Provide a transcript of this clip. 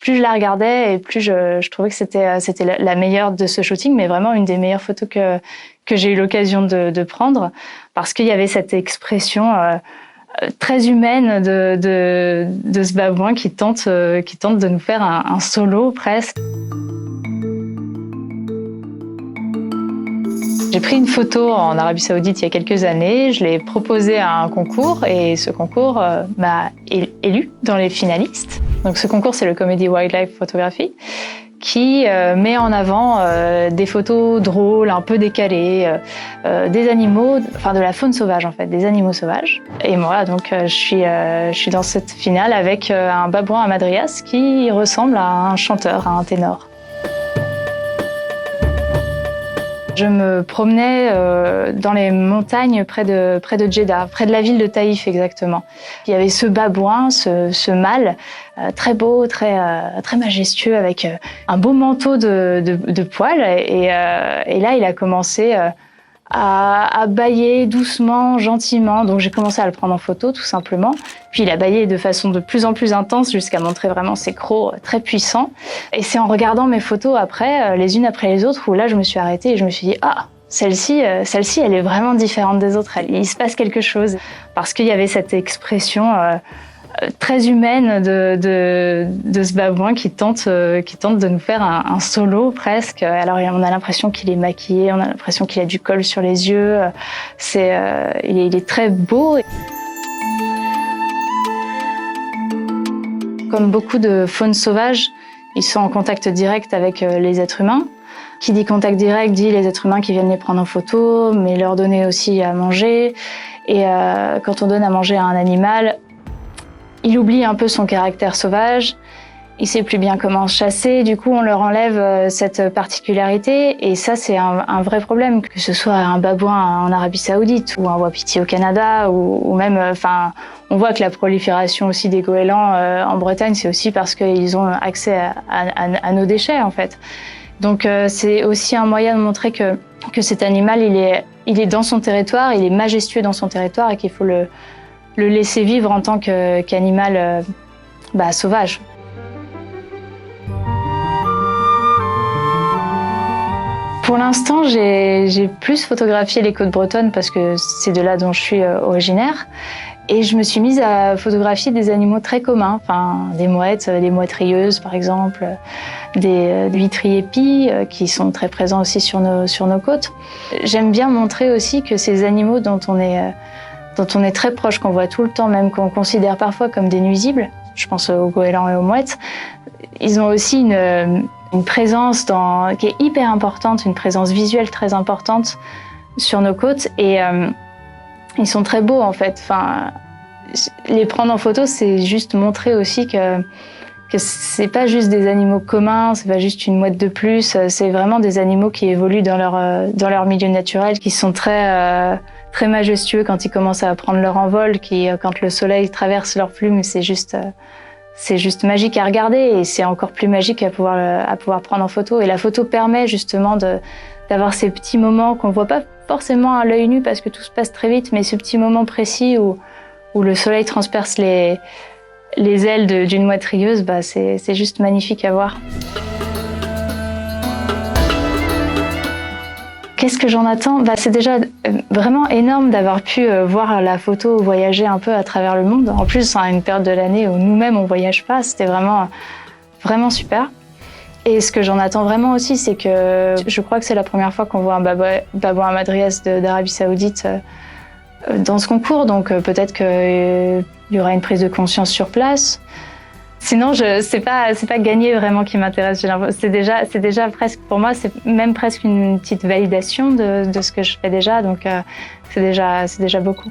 plus je la regardais et plus je trouvais que c'était la meilleure de ce shooting, mais vraiment une des meilleures photos que j'ai eu l'occasion de prendre, parce qu'il y avait cette expression très humaine de ce babouin qui tente de nous faire un solo presque. J'ai pris une photo en Arabie Saoudite il y a quelques années, je l'ai proposée à un concours et ce concours m'a élu dans les finalistes. Donc ce concours, c'est le Comedy Wildlife Photography qui met en avant des photos drôles, un peu décalées, des animaux, enfin de la faune sauvage en fait, des animaux sauvages. Et moi donc je suis dans cette finale avec un babouin à Madrias qui ressemble à un chanteur, à un ténor. Je me promenais dans les montagnes près de Djeddah, près de la ville de Taïf exactement. Il y avait ce babouin, ce mâle, très beau, très majestueux, avec un beau manteau de poils. Et là, il a commencé à bâiller doucement, gentiment. Donc j'ai commencé à le prendre en photo tout simplement. Puis il a bâillé de façon de plus en plus intense jusqu'à montrer vraiment ses crocs très puissants. Et c'est en regardant mes photos après, les unes après les autres, où là je me suis arrêtée et je me suis dit « Ah, celle-ci, elle est vraiment différente des autres. Il se passe quelque chose. » Parce qu'il y avait cette expression très humaine de ce babouin qui tente de nous faire un solo presque. Alors on a l'impression qu'il est maquillé, on a l'impression qu'il a du col sur les yeux. Il est très beau. Comme beaucoup de faune sauvage, ils sont en contact direct avec les êtres humains. Qui dit contact direct dit les êtres humains qui viennent les prendre en photo, mais leur donner aussi à manger. Et quand on donne à manger à un animal, il oublie un peu son caractère sauvage, il sait plus bien comment chasser, du coup on leur enlève cette particularité et ça c'est un vrai problème, que ce soit un babouin en Arabie Saoudite ou un wapiti au Canada ou même, on voit que la prolifération aussi des goélands en Bretagne, c'est aussi parce qu'ils ont accès à nos déchets en fait. Donc c'est aussi un moyen de montrer que cet animal il est dans son territoire, il est majestueux dans son territoire et qu'il faut le laisser vivre en tant qu'animal sauvage. Pour l'instant, j'ai plus photographié les côtes bretonnes parce que c'est de là dont je suis originaire. Et je me suis mise à photographier des animaux très communs, des mouettes rieuses par exemple, des huîtres épis qui sont très présents aussi sur nos côtes. J'aime bien montrer aussi que ces animaux dont on est très proche, qu'on voit tout le temps, même qu'on considère parfois comme des nuisibles, je pense aux goélands et aux mouettes, ils ont aussi une présence qui est hyper importante, une présence visuelle très importante sur nos côtes et ils sont très beaux en fait. Les prendre en photo, c'est juste montrer aussi que c'est pas juste des animaux communs, c'est pas juste une mouette de plus, c'est vraiment des animaux qui évoluent dans leur milieu naturel, qui sont très majestueux quand ils commencent à prendre leur envol, quand le soleil traverse leurs plumes, c'est juste magique à regarder et c'est encore plus magique à pouvoir prendre en photo. Et la photo permet justement d'avoir ces petits moments qu'on voit pas forcément à l'œil nu parce que tout se passe très vite, mais ce petit moment précis où le soleil transperce les ailes d'une mouette rieuse, c'est juste magnifique à voir. Qu'est-ce que j'en attends ? C'est déjà vraiment énorme d'avoir pu voir la photo voyager un peu à travers le monde. En plus, à une période de l'année où nous-mêmes on voyage pas, c'était vraiment, vraiment super. Et ce que j'en attends vraiment aussi, c'est que je crois que c'est la première fois qu'on voit un babouin à Madrias d'Arabie Saoudite dans ce concours, donc peut-être qu'il y aura une prise de conscience sur place. Sinon, c'est pas gagner vraiment qui m'intéresse. C'est déjà presque, pour moi, c'est même presque une petite validation de ce que je fais déjà. Donc, c'est déjà beaucoup.